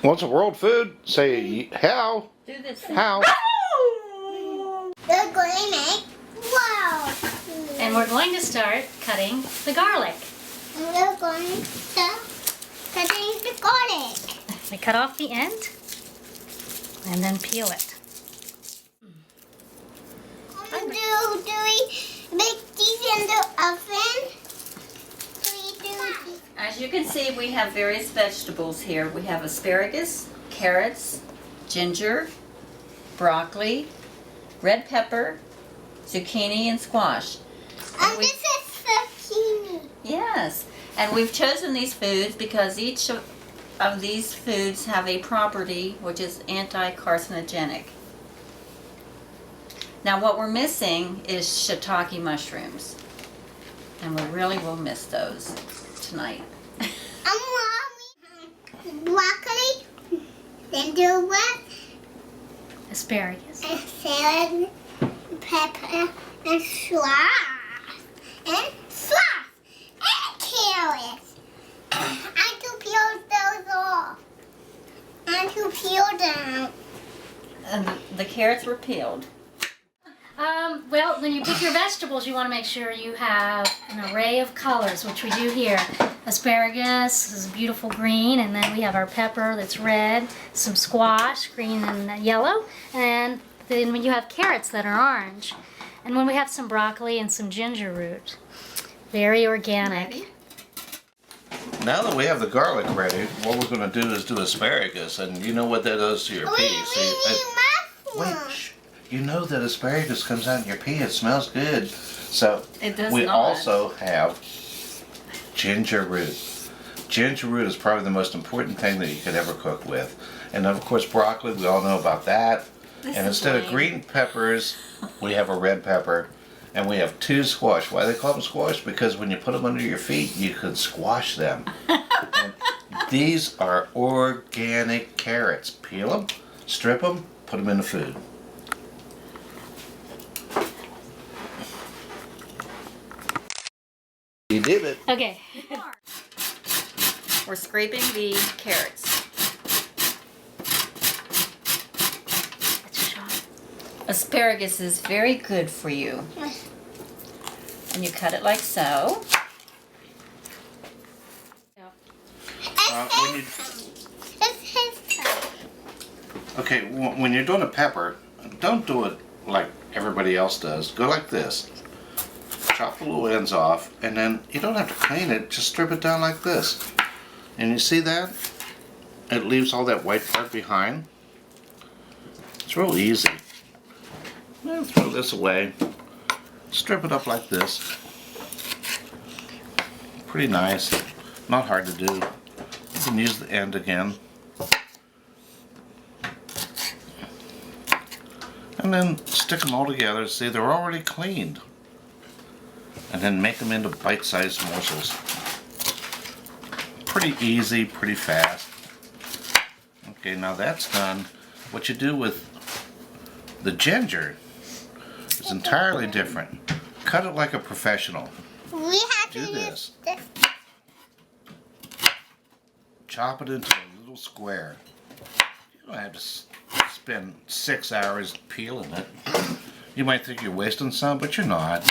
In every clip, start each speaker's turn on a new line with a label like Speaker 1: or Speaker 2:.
Speaker 1: What's a world food? Say how.
Speaker 2: Do this.
Speaker 1: How?
Speaker 3: We're going to make wow.
Speaker 2: And we're going to start cutting the garlic.
Speaker 3: We're going to start cutting the garlic.
Speaker 2: We cut off the end and then peel it.
Speaker 3: Do we make these in the oven?
Speaker 4: As you can see, we have various vegetables here. We have asparagus, carrots, ginger, broccoli, red pepper, zucchini, and squash.
Speaker 3: And this is zucchini.
Speaker 4: Yes, and we've chosen these foods because each of these foods have a property which is anti-carcinogenic. Now what we're missing is shiitake mushrooms, and we really will miss those tonight.
Speaker 3: Broccoli, then do what?
Speaker 2: Asparagus.
Speaker 3: And salad, pepper, and sauce, and carrots. And to peel those off. And to peel them.
Speaker 4: And the carrots were peeled.
Speaker 2: Well, when you pick your vegetables, you want to make sure you have an array of colors, which we do here. Asparagus is beautiful green, and then we have our pepper that's red, some squash, green and yellow, and then when you have carrots that are orange. And when we have some broccoli and some ginger root. Very organic.
Speaker 1: Now that we have the garlic ready, what we're going to do is do asparagus, and you know what that does to your pea. Wait, shh. You know that asparagus comes out in your pea. It smells good. So
Speaker 4: It does
Speaker 1: we
Speaker 4: not.
Speaker 1: also have ginger root. Ginger root is probably the most important thing that you could ever cook with. And then of course broccoli, we all know about that. And instead of green peppers, we have a red pepper. And we have 2 squash. Why do they call them squash? Because when you put them under your feet, you could squash them. And these are organic carrots. Peel them, strip them, put them in the food. You did it.
Speaker 2: Okay.
Speaker 4: We're scraping the carrots.
Speaker 2: It's sharp.
Speaker 4: Asparagus is very good for you. And you cut it like so.
Speaker 1: Okay, when you're doing a pepper, don't do it like everybody else does. Go like this. Chop the little ends off, and then you don't have to clean it, just strip it down like this. And you see that? It leaves all that white part behind. It's real easy. Now throw this away. Strip it up like this. Pretty nice. Not hard to do. You can use the end again. And then stick them all together. See, they're already cleaned. And then make them into bite-sized morsels. Pretty easy, pretty fast. Okay, now that's done. What you do with the ginger is entirely different. Cut it like a professional.
Speaker 3: We have
Speaker 1: Do
Speaker 3: to
Speaker 1: this.
Speaker 3: use this.
Speaker 1: Chop it into a little square. You don't have to spend 6 hours peeling it. You might think you're wasting some, but you're not.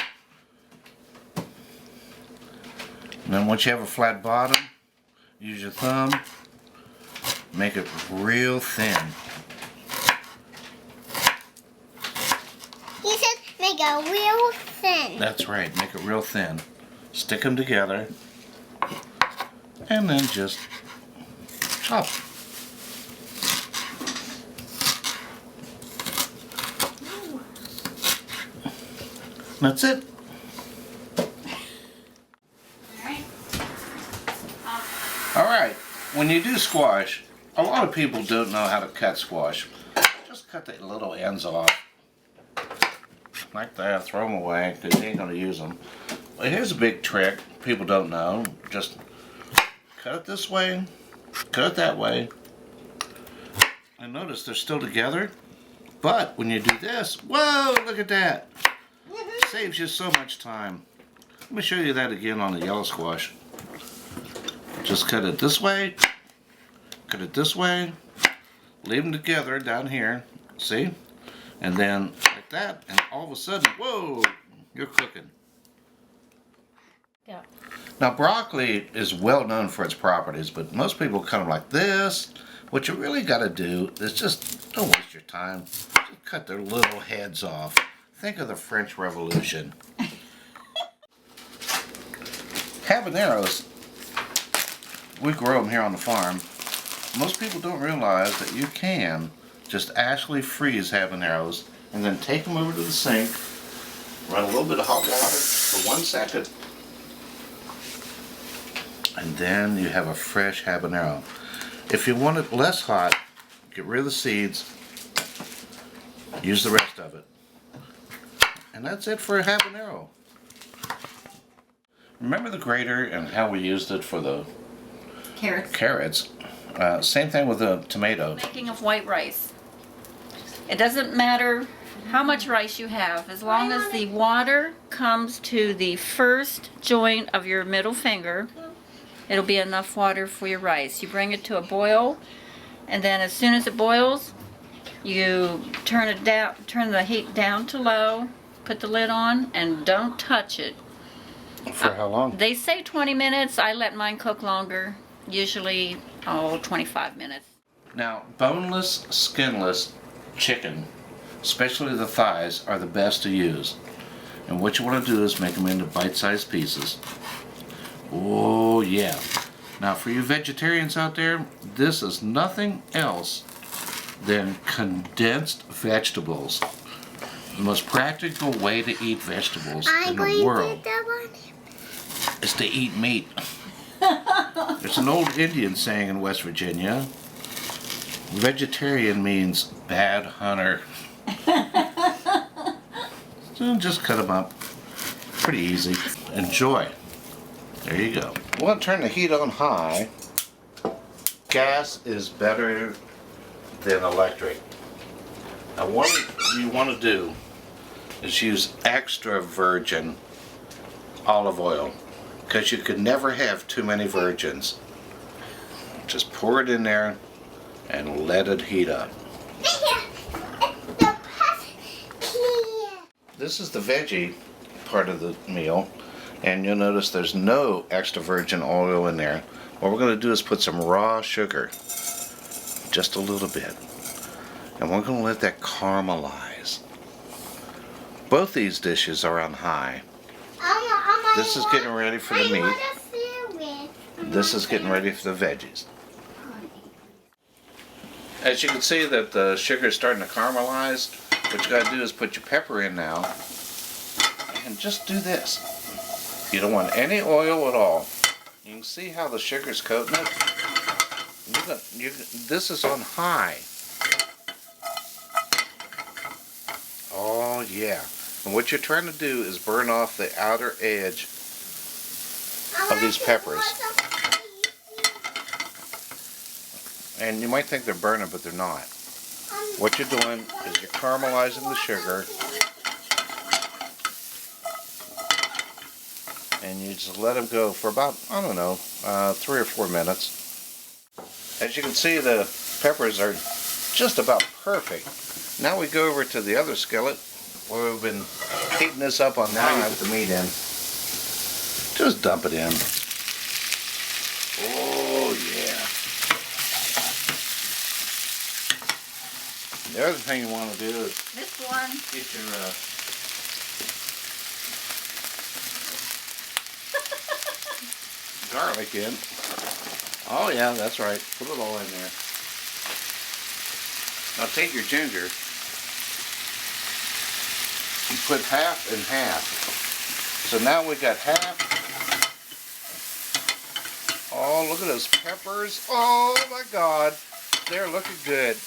Speaker 1: And then once you have a flat bottom, use your thumb, make it real thin.
Speaker 3: He said make it real thin.
Speaker 1: That's right, make it real thin. Stick them together, and then just chop. That's it. Alright, when you do squash, a lot of people don't know how to cut squash. Just cut the little ends off. Like that, throw them away, because you ain't going to use them. But here's a big trick people don't know. Just cut it this way, cut it that way. And notice they're still together. But when you do this, whoa, look at that. Saves you so much time. Let me show you that again on the yellow squash. Just cut it this way, cut it this way, leave them together down here, see? And then like that, and all of a sudden, whoa, you're cooking.
Speaker 2: Yeah.
Speaker 1: Now broccoli is well known for its properties, but most people cut them like this. What you really got to do is just don't waste your time. Just cut their little heads off. Think of the French Revolution. Habaneros, we grow them here on the farm. Most people don't realize that you can just actually freeze habaneros and then take them over to the sink, run a little bit of hot water for 1 second, and then you have a fresh habanero. If you want it less hot, get rid of the seeds, use the rest of it. And that's it for a habanero. Remember the grater and how we used it for the carrots? Same thing with the tomato.
Speaker 4: Making of white rice. It doesn't matter how much rice you have, as long as the water comes to the first joint of your middle finger, it'll be enough water for your rice. You bring it to a boil, and then as soon as it boils, you turn it down, turn the heat down to low, put the lid on, and don't touch it.
Speaker 1: For how long?
Speaker 4: They say 20 minutes. I let mine cook longer, usually 25 minutes.
Speaker 1: Now, boneless, skinless chicken, especially the thighs, are the best to use. And what you want to do is make them into bite-sized pieces. Oh yeah. Now for you vegetarians out there, this is nothing else than condensed vegetables. The most practical way to eat vegetables in the world is to eat meat. There's an old Indian saying in West Virginia, vegetarian means bad hunter. So just cut them up. Pretty easy. Enjoy. There you go. You want to turn the heat on high. Gas is better than electric. Now what you want to do is use extra virgin olive oil, because you could never have too many virgins. Just pour it in there and let it heat up. This is the veggie part of the meal, and you'll notice there's no extra virgin oil in there. What we're going to do is put some raw sugar, just a little bit, and we're going to let that caramelize. Both these dishes are on high. This is getting ready for the meat. This is getting ready for the veggies. As you can see that the sugar is starting to caramelize, what you got to do is put your pepper in now, and just do this. You don't want any oil at all. You can see how the sugar's coating it. This is on high. Oh yeah. And what you're trying to do is burn off the outer edge of these peppers. And you might think they're burning, but they're not. What you're doing is you're caramelizing the sugar, and you just let them go for about, I don't know, 3 or 4 minutes. As you can see, the peppers are just about perfect. Now we go over to the other skillet where we've been heating this up on high. Now you put the meat in. Just dump it in. Oh yeah. The other thing you want to do is
Speaker 4: This one,
Speaker 1: get your garlic in. Oh yeah, that's right. Put it all in there. Now take your ginger and put half and half. So now we got half. Oh, look at those peppers. Oh my God. They're looking good.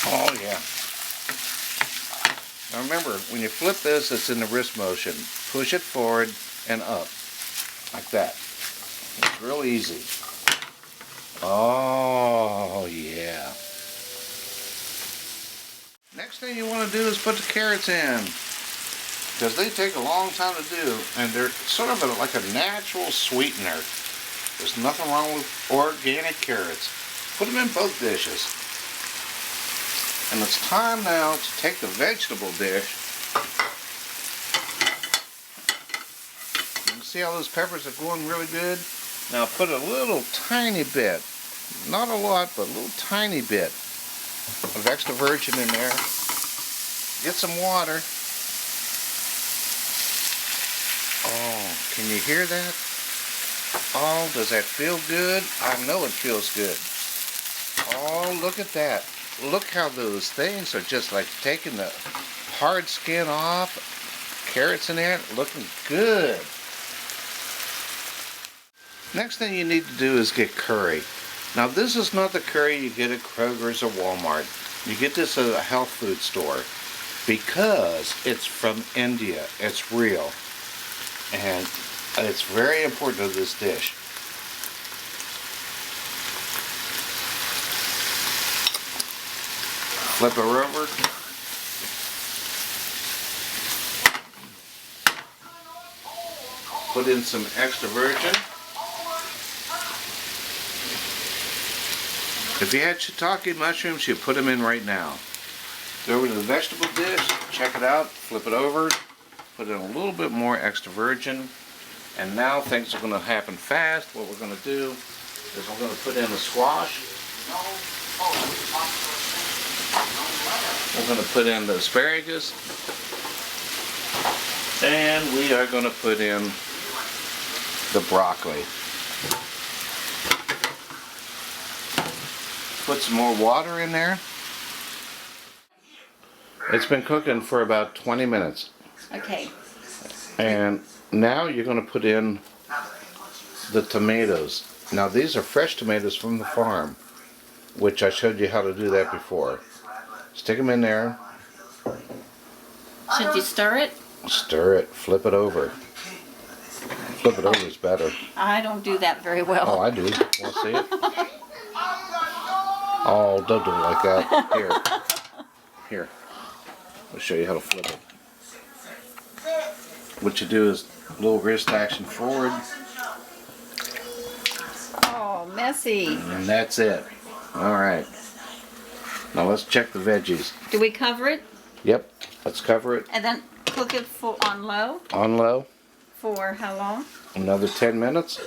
Speaker 1: Oh yeah. Now remember, when you flip this, it's in the wrist motion. Push it forward and up. Like that. It's real easy. Oh yeah. Next thing you want to do is put the carrots in, because they take a long time to do, and they're sort of like a natural sweetener. There's nothing wrong with organic carrots. Put them in both dishes. And it's time now to take the vegetable dish. You can see how those peppers are going really good? Now put a little tiny bit, not a lot, but a little tiny bit of extra virgin in there. Get some water. Oh, can you hear that? Oh, does that feel good? I know it feels good. Oh, look at that. Look how those things are just like taking the hard skin off. Carrots in there, looking good. Next thing you need to do is get curry. Now this is not the curry you get at Kroger's or Walmart. You get this at a health food store because it's from India. It's real. And it's very important to this dish. Flip her over. Put in some extra virgin. If you had shiitake mushrooms, you put them in right now. Go over to the vegetable dish, check it out, flip it over, put in a little bit more extra virgin. And now things are going to happen fast. What we're going to do is we're going to put in the squash. We're going to put in the asparagus. And we are going to put in the broccoli. Put some more water in there. It's been cooking for about 20 minutes.
Speaker 4: Okay.
Speaker 1: And now you're going to put in the tomatoes. Now these are fresh tomatoes from the farm, which I showed you how to do that before. Stick them in there.
Speaker 4: Should you stir it?
Speaker 1: Stir it. Flip it over. Flip it over is better.
Speaker 4: I don't do that very well.
Speaker 1: Oh, I do. Want to see it? Oh, don't do it like that. Here. Here. I'll show you how to flip it. What you do is a little wrist action forward.
Speaker 4: Oh, messy.
Speaker 1: And that's it. Alright. Now let's check the veggies.
Speaker 4: Do we cover it?
Speaker 1: Yep. Let's cover it
Speaker 4: And then cook it on low?
Speaker 1: on low.
Speaker 4: For how long?
Speaker 1: Another 10 minutes.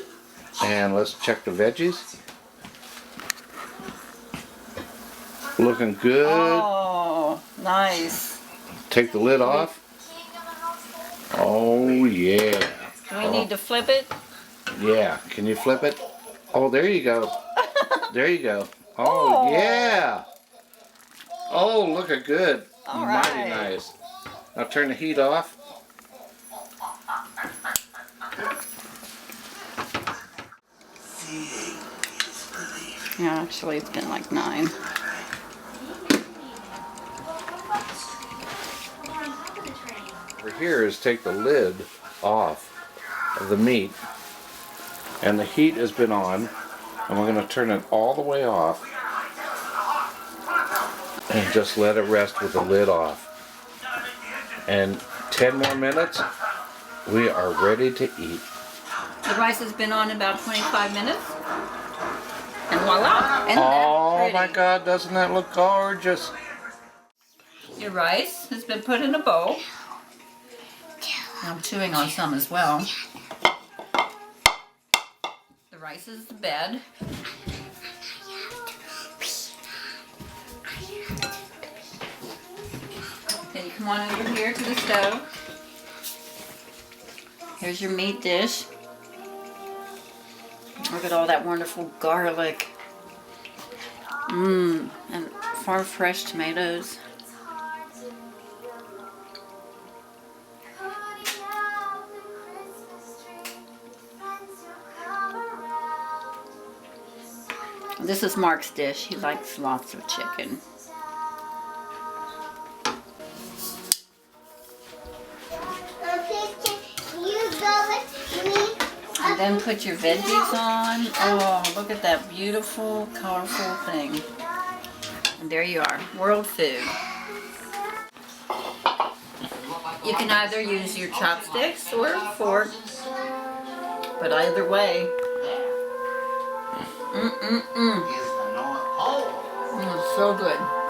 Speaker 1: And let's check the veggies. Looking good.
Speaker 4: Oh, nice.
Speaker 1: Take the lid off. Oh yeah.
Speaker 4: Do we need to flip it?
Speaker 1: Yeah. Can you flip it? Oh, there you go. There you go. Oh,
Speaker 4: Oh.
Speaker 1: yeah. Oh, looking good.
Speaker 4: All
Speaker 1: Mighty
Speaker 4: right.
Speaker 1: nice. Now turn the heat off.
Speaker 4: Yeah, actually it's been like 9.
Speaker 1: Over here is take the lid off of the meat, and the heat has been on, and we're going to turn it all the way off and just let it rest with the lid off. And 10 more minutes, we are ready to eat.
Speaker 4: The rice has been on about 25 minutes. And voila! Isn't
Speaker 1: Oh
Speaker 4: that
Speaker 1: my
Speaker 4: pretty?
Speaker 1: God, doesn't that look gorgeous?
Speaker 4: Your rice has been put in a bowl. I'm chewing on some as well. The rice is the bed. Then you come on over here to the stove. Here's your meat dish. Look at all that wonderful garlic. And farm fresh tomatoes. This is Mark's dish. He likes lots of chicken. And then put your veggies on. Oh, look at that beautiful, colorful thing. And there you are, world food. You can either use your chopsticks or a fork, but either way, Mm-mm-mm.
Speaker 3: Is the North Pole.
Speaker 4: It's so good.